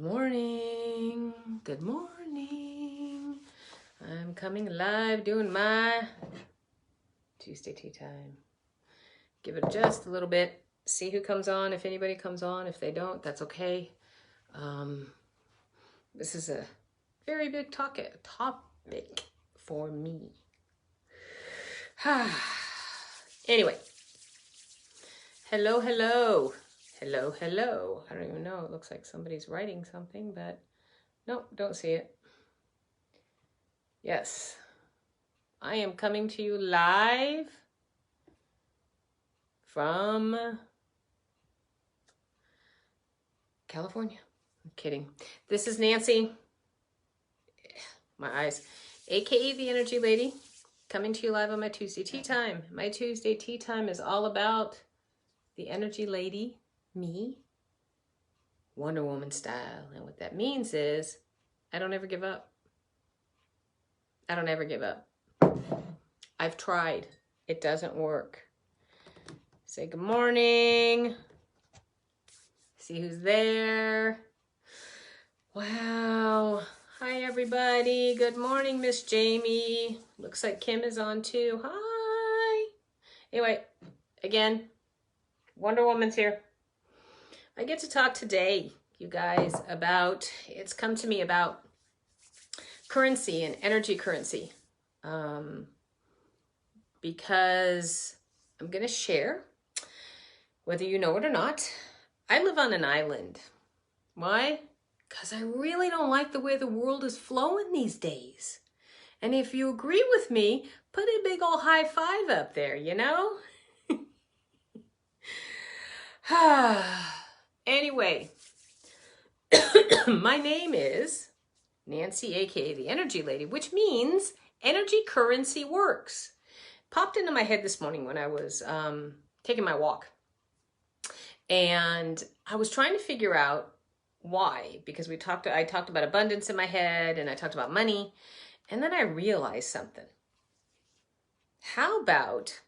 Good morning. Good morning. I'm coming live doing my Tuesday tea time. Give it just a little bit. See who comes on. If anybody comes on, if they don't, that's okay. This is a very big topic for me. Anyway. Hello. Hello. I don't even know. It looks like somebody's writing something, but no, don't see it. Yes. I am coming to you live from California. I'm kidding. This is Nancy. My eyes. AKA the Energy Lady. Coming to you live on my Tuesday tea time. My Tuesday tea time is all about the Energy Lady, me, Wonder Woman style. And what that means is I don't ever give up. I don't ever give up. I've tried. It doesn't work. Say good morning. See who's there. Wow. Hi, everybody. Good morning, Miss Jamie. Looks like Kim is on too. Hi. Anyway, again, Wonder Woman's here. I get to talk today, you guys, about, it's come to me about currency and energy currency. Because I'm going to share, whether you know it or not, I live on an island. Why? Because I really don't like the way the world is flowing these days. And if you agree with me, put a big old high five up there, you know? Anyway, my name is Nancy, aka the Energy Lady, which means energy currency works. Popped into my head this morning when I was taking my walk. And I was trying to figure out why, because I talked about abundance in my head and I talked about money. And then I realized something. How about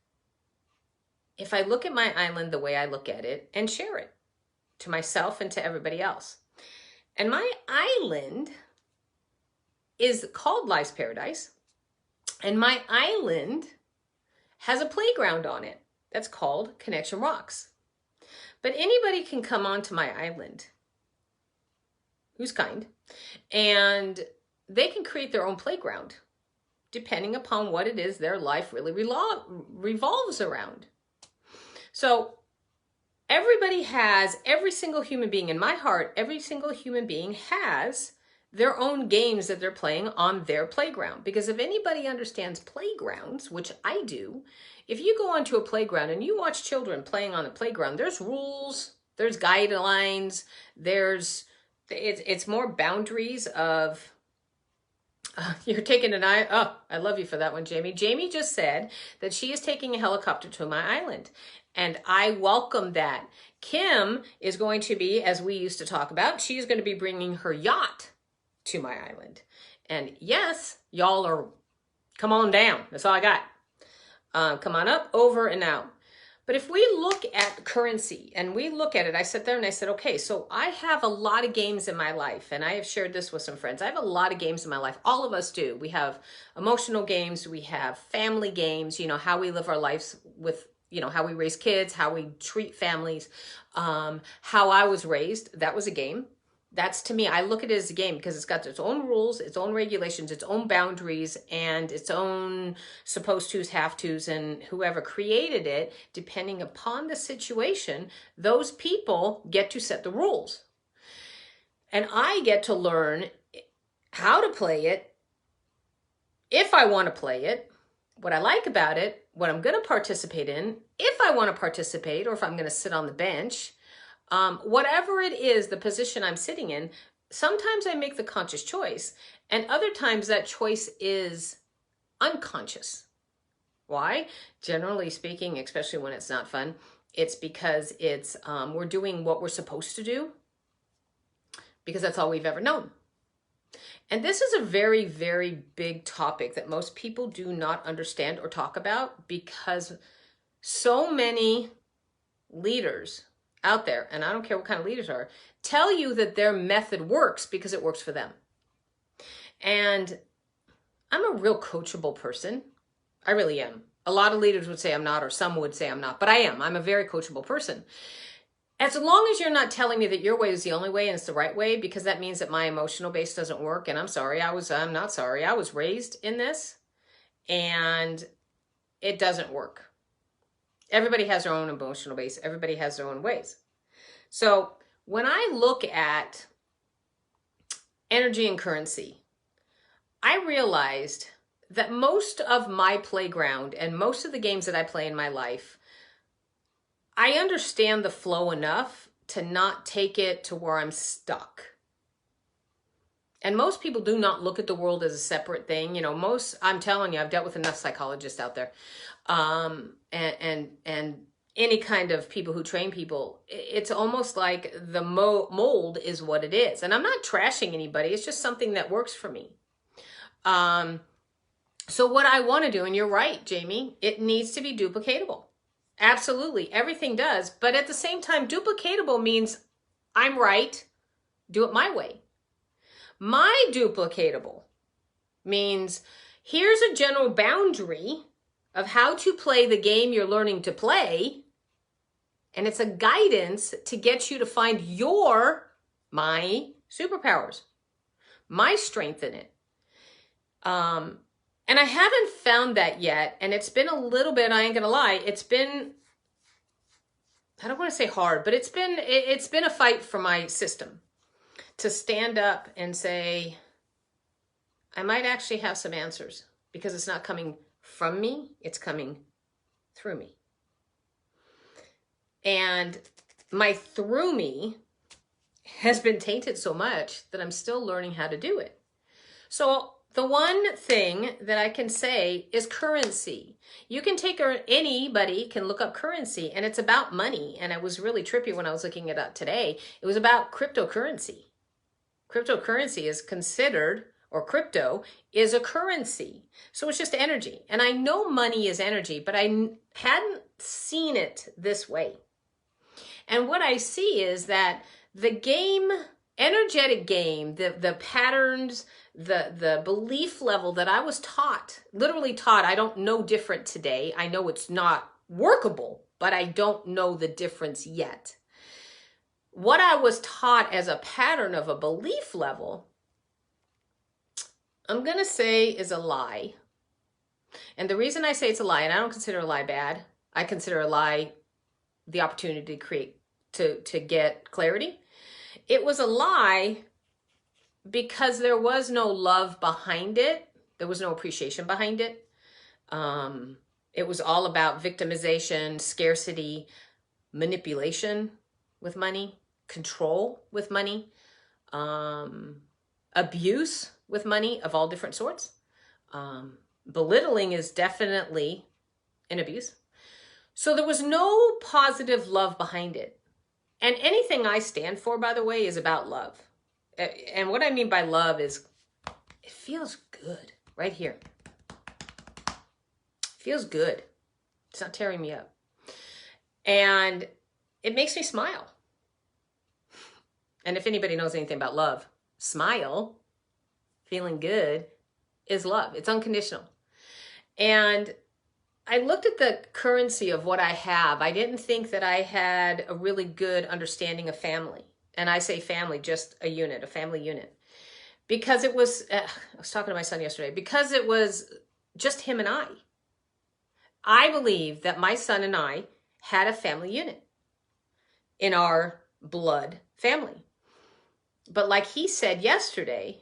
if I look at my island the way I look at it and share it to myself and to everybody else? And my island is called Life's Paradise. And my island has a playground on it that's called Connection Rocks. But anybody can come onto my island who's kind, and they can create their own playground depending upon what it is their life really revolves around. So everybody has, every single human being in my heart, every single human being has their own games that they're playing on their playground. Because if anybody understands playgrounds, which I do, if you go onto a playground and you watch children playing on the playground, there's rules, there's guidelines, it's more boundaries of, you're taking an eye. Oh, I love you for that one, Jamie. Jamie just said that she is taking a helicopter to my island, and I welcome that. Kim is going to be, as we used to talk about, she's going to be bringing her yacht to my island. And yes, y'all are, come on down. That's all I got. Come on up, over and out. But if we look at currency and we look at it, I sat there and I said, okay, so I have a lot of games in my life, and I have shared this with some friends. I have a lot of games in my life. All of us do. We have emotional games. We have family games, you know, how we live our lives with, you know, how we raise kids, how we treat families, how I was raised. That was a game. That's, to me, I look at it as a game because it's got its own rules, its own regulations, its own boundaries, and its own supposed to's, have to's, and whoever created it, depending upon the situation, those people get to set the rules. And I get to learn how to play it, if I want to play it, what I like about it, what I'm going to participate in, if I want to participate, or if I'm going to sit on the bench. Whatever it is, the position I'm sitting in, sometimes I make the conscious choice, and other times that choice is unconscious. Why? Generally speaking, especially when it's not fun, it's because it's we're doing what we're supposed to do because that's all we've ever known. And this is a very, very big topic that most people do not understand or talk about because so many leaders out there, and I don't care what kind of leaders are, tell you that their method works because it works for them. And I'm a real coachable person. I really am. A lot of leaders would say I'm not, or some would say I'm not, but I am. I'm a very coachable person. As long as you're not telling me that your way is the only way and it's the right way, because that means that my emotional base doesn't work. And I'm not sorry. I was raised in this and it doesn't work. Everybody has their own emotional base. Everybody has their own ways. So when I look at energy and currency, I realized that most of my playground and most of the games that I play in my life, I understand the flow enough to not take it to where I'm stuck. And most people do not look at the world as a separate thing. I'm telling you, I've dealt with enough psychologists out there. And any kind of people who train people, it's almost like the mold is what it is. And I'm not trashing anybody. It's just something that works for me. So what I want to do, and you're right, Jamie, it needs to be duplicatable. Absolutely. Everything does. But at the same time, duplicatable means I'm right. Do it my way. My duplicatable means here's a general boundary of how to play the game you're learning to play. And it's a guidance to get you to find my superpowers, my strength in it. And I haven't found that yet. And it's been a little bit, I ain't gonna lie, I don't want to say hard, but it's been a fight for my system to stand up and say, I might actually have some answers, because it's not coming from me, it's coming through me. And my through me has been tainted so much that I'm still learning how to do it. So the one thing that I can say is currency. You can anybody can look up currency, and it's about money. And it was really trippy when I was looking it up today. It was about cryptocurrency. Cryptocurrency is considered, or crypto is a currency. So it's just energy. And I know money is energy, but I hadn't seen it this way. And what I see is that the game, energetic game, the patterns, the belief level that I was literally taught, I don't know different today. I know it's not workable, but I don't know the difference yet. What I was taught as a pattern of a belief level, I'm going to say is a lie. And the reason I say it's a lie, and I don't consider a lie bad, I consider a lie the opportunity to get clarity. It was a lie because there was no love behind it. There was no appreciation behind it. It was all about victimization, scarcity, manipulation with money, control with money, abuse with money of all different sorts. Belittling is definitely an abuse. So there was no positive love behind it. And anything I stand for, by the way, is about love. And what I mean by love is it feels good right here. It feels good. It's not tearing me up. And it makes me smile. And if anybody knows anything about love, smile, feeling good, is love. It's unconditional. And I looked at the currency of what I have. I didn't think that I had a really good understanding of family. And I say family, just a unit, a family unit. Because it was, I was talking to my son yesterday, because it was just him and I. I believe that my son and I had a family unit in our blood family. But like he said yesterday,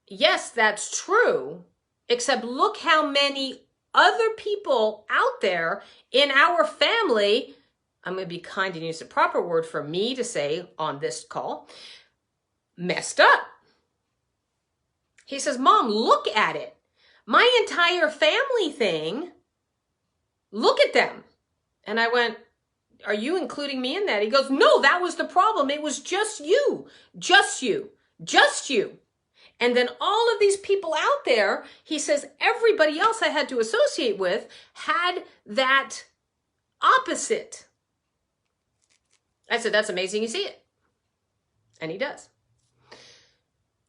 yes, that's true, except look how many other people out there in our family, I'm going to be kind and use the proper word for me to say on this call, messed up. He says, Mom, look at it. My entire family thing, look at them. And I went, are you including me in that? He goes, no, that was the problem. It was just you, just you, just you. And then all of these people out there, he says, everybody else I had to associate with had that opposite. I said, that's amazing. You see it. And he does.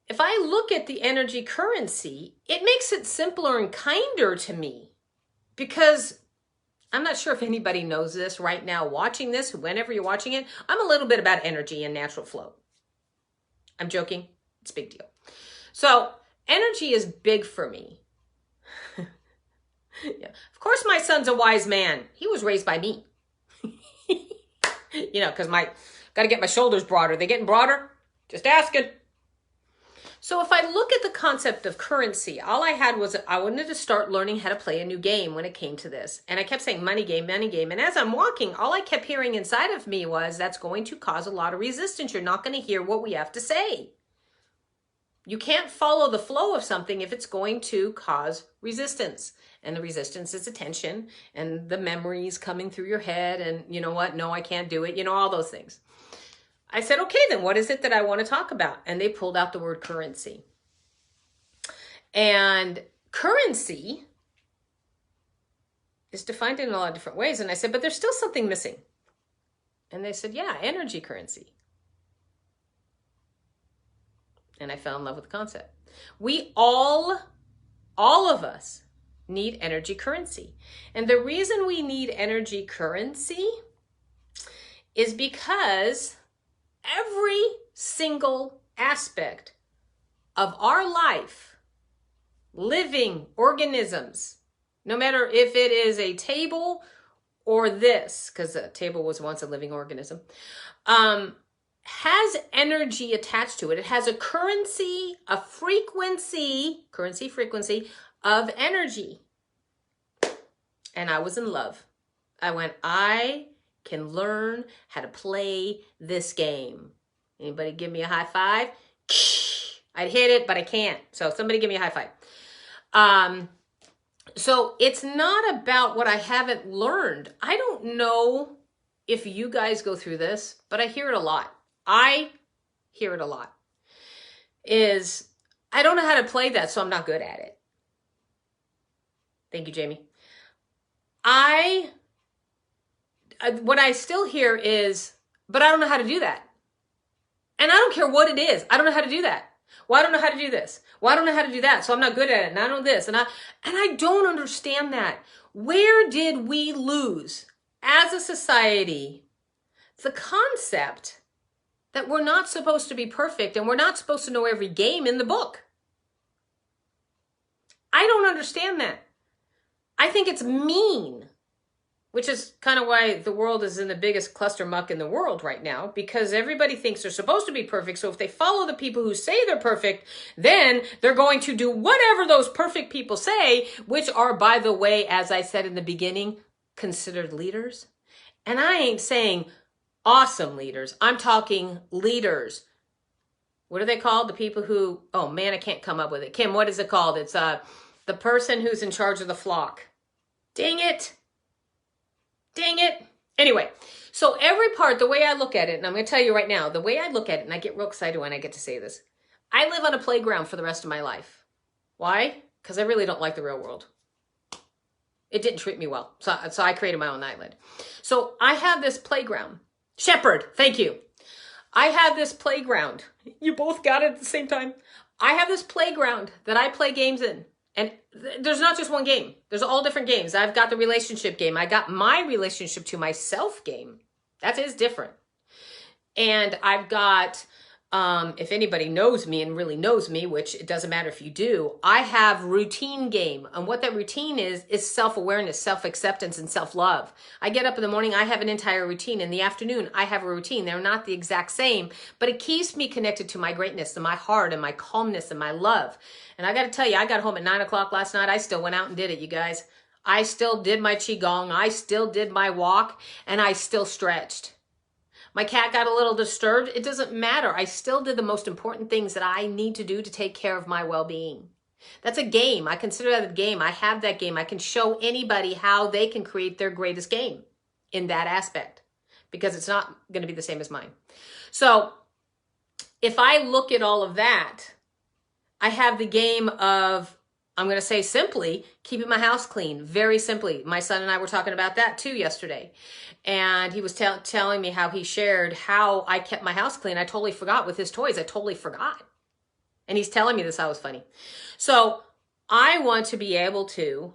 If I look at the energy currency, it makes it simpler and kinder to me, because I'm not sure if anybody knows this right now watching this, whenever you're watching it, I'm a little bit about energy and natural flow. I'm joking. It's a big deal. So energy is big for me. Yeah. Of course, my son's a wise man. He was raised by me. Because got to get my shoulders broader. They getting broader? Just asking. So if I look at the concept of currency, all I had was I wanted to start learning how to play a new game when it came to this. And I kept saying money game, money game. And as I'm walking, all I kept hearing inside of me was, that's going to cause a lot of resistance. You're not going to hear what we have to say. You can't follow the flow of something if it's going to cause resistance. And the resistance is attention and the memories coming through your head. And you know what? No, I can't do it. All those things. I said, okay, then what is it that I want to talk about? And they pulled out the word currency. And currency is defined in a lot of different ways. And I said, but there's still something missing. And they said, yeah, energy currency. And I fell in love with the concept. We all of us need energy currency. And the reason we need energy currency is because every single aspect of our life, living organisms, no matter if it is a table or this, because a table was once a living organism, has energy attached to it. It has a currency, a frequency of energy. And I was in love. I went, I can learn how to play this game. Anybody give me a high five? I'd hit it, but I can't. So somebody give me a high five. So it's not about what I haven't learned. I don't know if you guys go through this, but I hear it a lot. I hear it a lot. Is I don't know how to play that, so I'm not good at it. Thank you, Jamie. What I still hear is, but I don't know how to do that. And I don't care what it is. I don't know how to do that. Well, I don't know how to do this. Well, I don't know how to do that. So I'm not good at it. And I know this. And I don't understand that. Where did we lose as a society the concept that we're not supposed to be perfect and we're not supposed to know every game in the book? I don't understand that. I think it's mean, which is kind of why the world is in the biggest cluster muck in the world right now, because everybody thinks they're supposed to be perfect. So if they follow the people who say they're perfect, then they're going to do whatever those perfect people say, which are, by the way, as I said in the beginning, considered leaders. And I ain't saying awesome leaders. I'm talking leaders. What are they called? The people who, oh man, I can't come up with it. Kim, what is it called? It's the person who's in charge of the flock. Dang it. Dang it. Anyway, so every part, the way I look at it, and I'm going to tell you right now, the way I look at it, and I get real excited when I get to say this, I live on a playground for the rest of my life. Why? Because I really don't like the real world. It didn't treat me well. So I created my own island. So I have this playground. Shepherd, thank you. I have this playground. You both got it at the same time. I have this playground that I play games in. And there's not just one game. There's all different games. I've got the relationship game. I got my relationship to myself game. That is different. And I've got, if anybody knows me and really knows me, which it doesn't matter if you do, I have routine game. And what that routine is self-awareness, self-acceptance, and self-love. I get up in the morning, I have an entire routine. In the afternoon, I have a routine. They're not the exact same, but it keeps me connected to my greatness and my heart and my calmness and my love. And I got to tell you, I got home at 9 o'clock last night. I still went out and did it, you guys. I still did my Qigong. I still did my walk, and I still stretched. My cat got a little disturbed. It doesn't matter. I still did the most important things that I need to do to take care of my well-being. That's a game. I consider that a game. I have that game. I can show anybody how they can create their greatest game in that aspect, because it's not going to be the same as mine. So if I look at all of that, I have the game of I'm going to say simply, keeping my house clean, very simply. My son and I were talking about that too yesterday. And he was telling me how he shared how I kept my house clean. I totally forgot with his toys. I totally forgot. And he's telling me this, how it was funny. So I want to be able to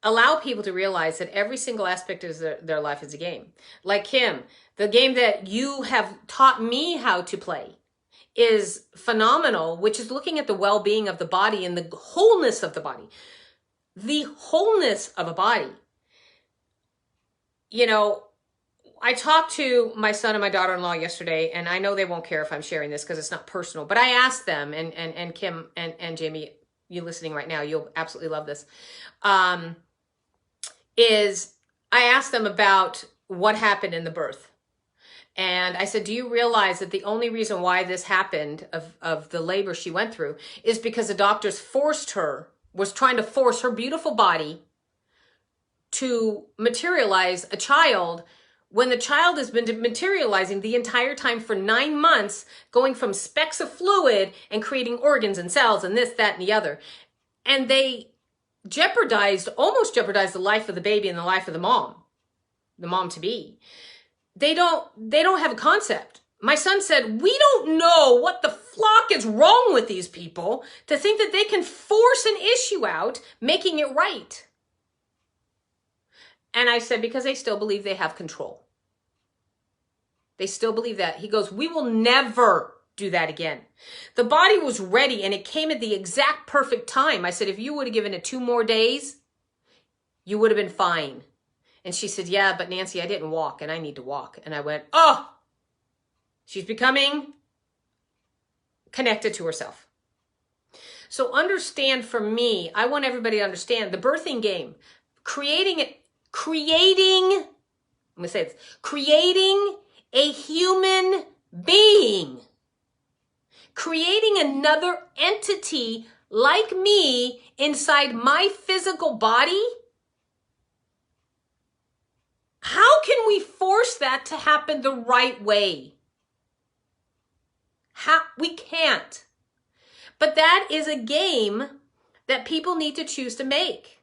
allow people to realize that every single aspect of their life is a game. Like Kim, the game that you have taught me how to play is phenomenal, which is looking at the well-being of the body and the wholeness of the body. The wholeness of a body. You know, I talked to my son and my daughter-in-law yesterday, and I know they won't care if I'm sharing this because it's not personal, but I asked them, and Kim and Jamie, you listening right now, you'll absolutely love this, is I asked them about what happened in the birth. And I said, do you realize that the only reason why this happened of the labor she went through is because the doctors was trying to force her beautiful body to materialize a child when the child has been materializing the entire time for 9 months, going from specks of fluid and creating organs and cells and this, that, and the other. And they almost jeopardized the life of the baby and the life of the mom to be. They don't have a concept. My son said, we don't know what the flock is wrong with these people to think that they can force an issue out, making it right. And I said, because they still believe they have control. They still believe that. He goes, we will never do that again. The body was ready and it came at the exact perfect time. I said, if you would have given it 2 more days, you would have been fine. And she said, yeah, but Nancy, I didn't walk and I need to walk. And I went, oh, she's becoming connected to herself. So understand, for me, I want everybody to understand the birthing game, creating a human being, creating another entity like me inside my physical body. How can we force that to happen the right way? We can't. But that is a game that people need to choose to make.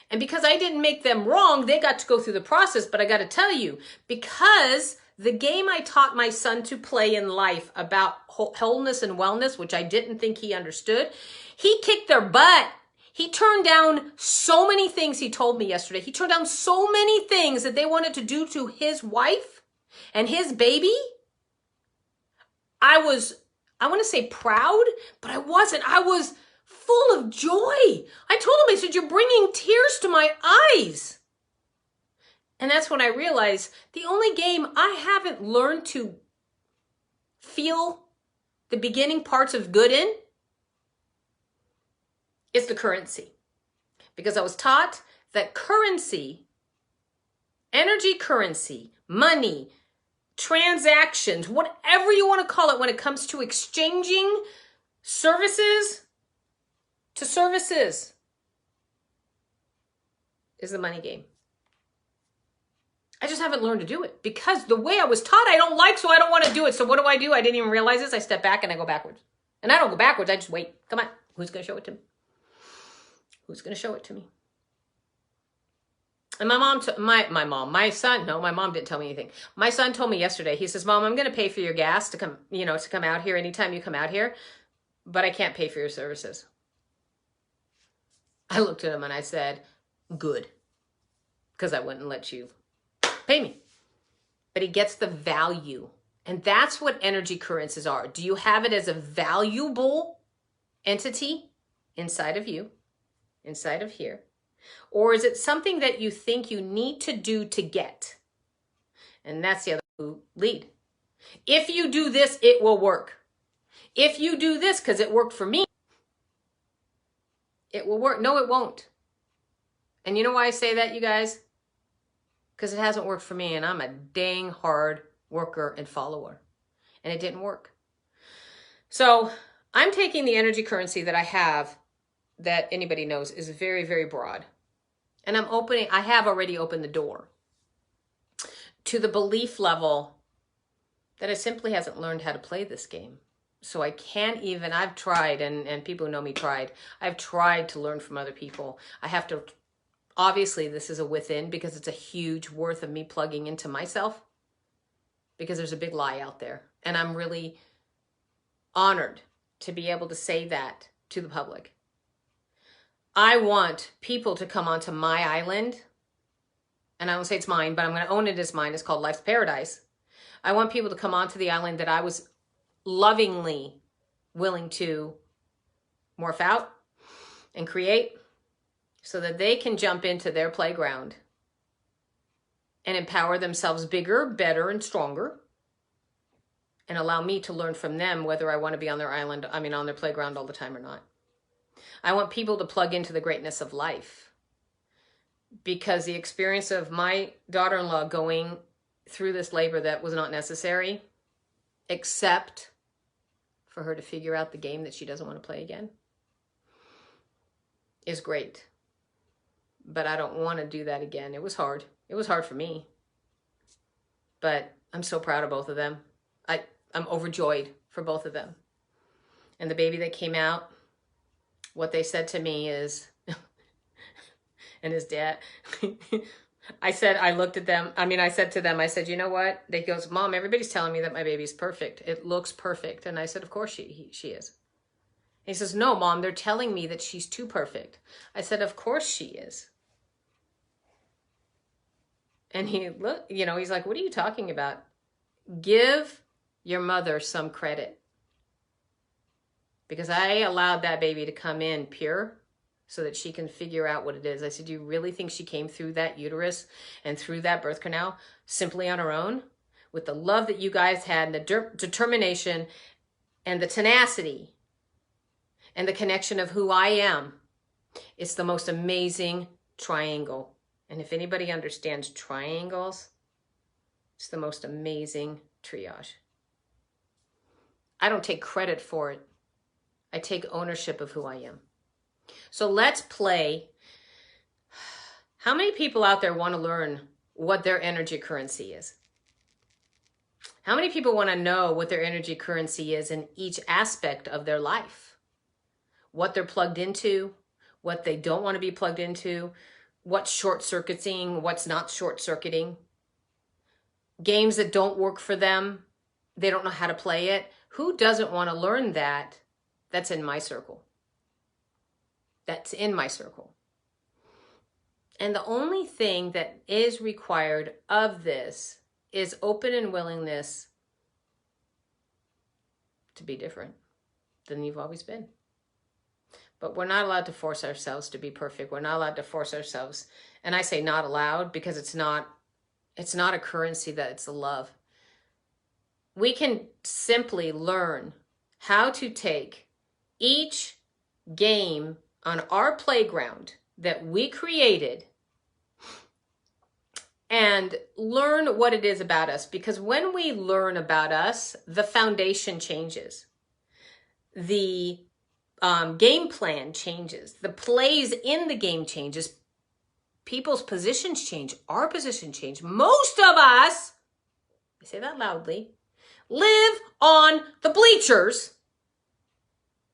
And because I didn't make them wrong, they got to go through the process. But I got to tell you, because the game I taught my son to play in life about wholeness and wellness, which I didn't think he understood, he kicked their butt. He turned down so many things he told me yesterday. He turned down so many things that they wanted to do to his wife and his baby. I want to say proud, but I wasn't. I was full of joy. I told him, I said, you're bringing tears to my eyes. And that's when I realized the only game I haven't learned to feel the beginning parts of good in is the currency. Because I was taught that currency, energy currency, money, transactions, whatever you want to call it when it comes to exchanging services to services, is the money game. I just haven't learned to do it because the way I was taught I don't like, so I don't want to do it. So what do? I didn't even realize this. I step back and I go backwards. And I don't go backwards. I just wait. Come on. Who's going to show it to me? Who's going to show it to me? And my mom didn't tell me anything. My son told me yesterday, he says, Mom, I'm going to pay for your gas to come out here anytime you come out here, but I can't pay for your services. I looked at him and I said, good, because I wouldn't let you pay me. But he gets the value. And that's what energy currencies are. Do you have it as a valuable entity inside of you, inside of here? Or is it something that you think you need to do to get? And that's the other lead. If you do this, it will work. If you do this, because it worked for me, it will work. No, it won't. And you know why I say that, you guys? Because it hasn't worked for me, and I'm a dang hard worker and follower. And it didn't work. So I'm taking the energy currency that I have, that anybody knows is very, very broad. And I have already opened the door to the belief level that I simply hasn't learned how to play this game. So I can't even, I've tried, and people who know me tried, I've tried to learn from other people. I have to, obviously this is a within, because it's a huge worth of me plugging into myself, because there's a big lie out there. And I'm really honored to be able to say that to the public. I want people to come onto my island, and I won't say it's mine, but I'm going to own it as mine. It's called Life's Paradise. I want people to come onto the island that I was lovingly willing to morph out and create, so that they can jump into their playground and empower themselves bigger, better, and stronger, and allow me to learn from them whether I want to be on their island, on their playground all the time or not. I want people to plug into the greatness of life, because the experience of my daughter-in-law going through this labor that was not necessary, except for her to figure out the game that she doesn't want to play again, is great. But I don't want to do that again. It was hard. It was hard for me. But I'm so proud of both of them. I'm overjoyed for both of them. And the baby that came out, what they said to me is, and his dad, I said to them, I said, you know what? They goes, Mom, everybody's telling me that my baby's perfect. It looks perfect. And I said, of course she is. He says, no, Mom, they're telling me that she's too perfect. I said, of course she is. And he's like, what are you talking about? Give your mother some credit. Because I allowed that baby to come in pure so that she can figure out what it is. I said, do you really think she came through that uterus and through that birth canal simply on her own? With the love that you guys had, and the determination and the tenacity and the connection of who I am. It's the most amazing triangle. And if anybody understands triangles, it's the most amazing triage. I don't take credit for it. I take ownership of who I am. So let's play. How many people out there want to learn what their energy currency is? How many people want to know what their energy currency is in each aspect of their life? What they're plugged into, what they don't want to be plugged into, what's short-circuiting, what's not short-circuiting. Games that don't work for them, they don't know how to play it. Who doesn't want to learn that? That's in my circle. That's in my circle. And the only thing that is required of this is open and willingness to be different than you've always been. But we're not allowed to force ourselves to be perfect. We're not allowed to force ourselves. And I say not allowed because it's not a currency, that it's a love. We can simply learn how to take each game on our playground that we created and learn what it is about us. Because when we learn about us, the foundation changes. The game plan changes. The plays in the game changes. People's positions change. Our position change. Most of us, I say that loudly, live on the bleachers,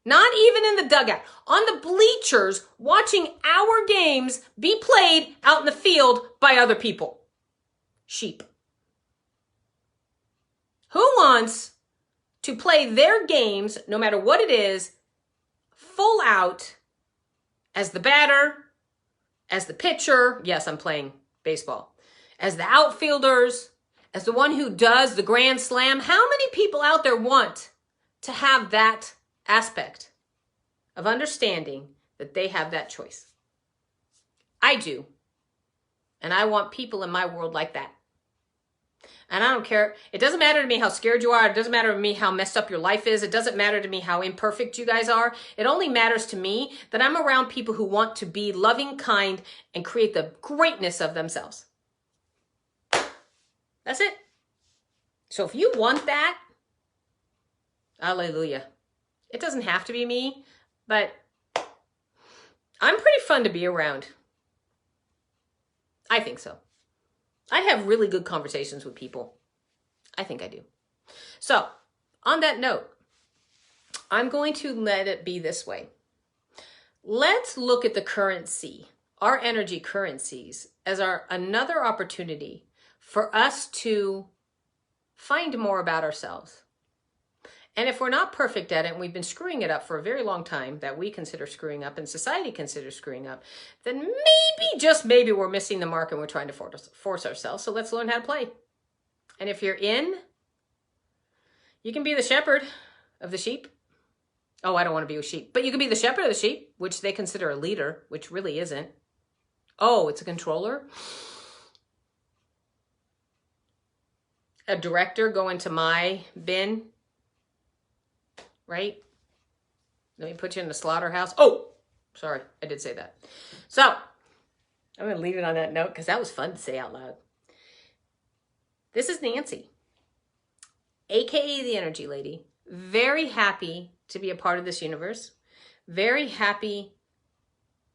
not even in the dugout, on the bleachers, watching our games be played out in the field by other people. Sheep. Who wants to play their games, no matter what it is, full out as the batter, as the pitcher? Yes, I'm playing baseball. As the outfielders, as the one who does the grand slam. How many people out there want to have that aspect of understanding that they have that choice? I do. And I want people in my world like that. And I don't care. It doesn't matter to me how scared you are. It doesn't matter to me how messed up your life is. It doesn't matter to me how imperfect you guys are. It only matters to me that I'm around people who want to be loving, kind, and create the greatness of themselves. That's it. So if you want that, hallelujah. It doesn't have to be me, but I'm pretty fun to be around. I think so. I have really good conversations with people. I think I do. So, on that note, I'm going to let it be this way. Let's look at the currency, our energy currencies, as another opportunity for us to find more about ourselves. And if we're not perfect at it, and we've been screwing it up for a very long time, that we consider screwing up and society considers screwing up, then maybe, just maybe, we're missing the mark and we're trying to force ourselves. So let's learn how to play. And if you're in, you can be the shepherd of the sheep. Oh, I don't want to be a sheep. But you can be the shepherd of the sheep, which they consider a leader, which really isn't. Oh, it's a controller. A director go into my bin, right? Let me put you in the slaughterhouse. Oh, sorry, I did say that. So I'm going to leave it on that note because that was fun to say out loud. This is Nancy, aka the Energy Lady. Very happy to be a part of this universe. Very happy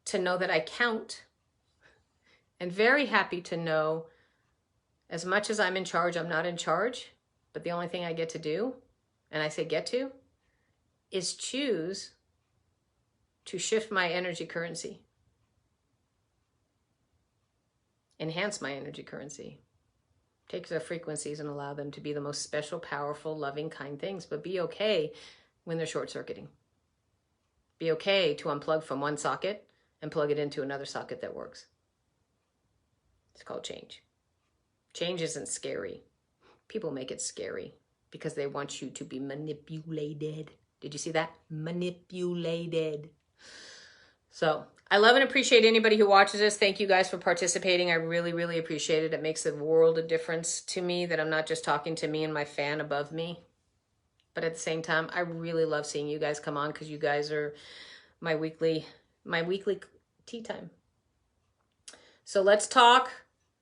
to know that I count. And very happy to know, as much as I'm in charge, I'm not in charge. But the only thing I get to do, and I say get to, is choose to shift my energy currency. Enhance my energy currency. Take their frequencies and allow them to be the most special, powerful, loving, kind things. But be okay when they're short-circuiting. Be okay to unplug from one socket and plug it into another socket that works. It's called change. Change isn't scary. People make it scary because they want you to be manipulated. Did you see that? Manipulated. So I love and appreciate anybody who watches this. Thank you guys for participating. I really, really appreciate it. It makes a world of difference to me that I'm not just talking to me and my fan above me. But at the same time, I really love seeing you guys come on because you guys are my weekly tea time. So let's talk,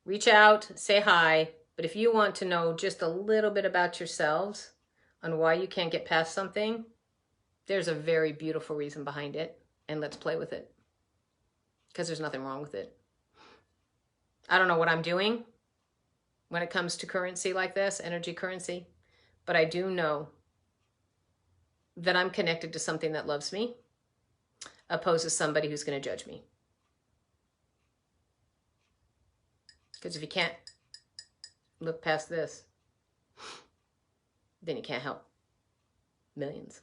reach out, say hi. But if you want to know just a little bit about yourselves on why you can't get past something, there's a very beautiful reason behind it. And let's play with it. Because there's nothing wrong with it. I don't know what I'm doing when it comes to currency like this, energy currency. But I do know that I'm connected to something that loves me, opposed to somebody who's going to judge me. Because if you can't look past this, then you can't help millions.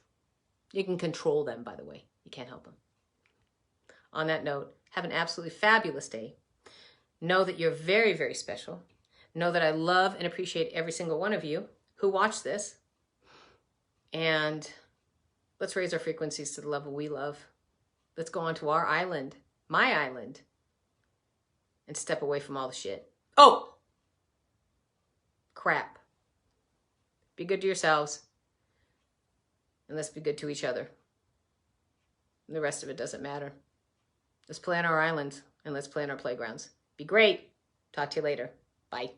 You can control them, by the way. You can't help them. On that note, have an absolutely fabulous day. Know that you're very, very special. Know that I love and appreciate every single one of you who watch this. And let's raise our frequencies to the level we love. Let's go on to our island, my island, and step away from all the shit. Oh! Crap. Be good to yourselves. And let's be good to each other. And the rest of it doesn't matter. Let's play on our islands and let's play on our playgrounds. Be great. Talk to you later. Bye.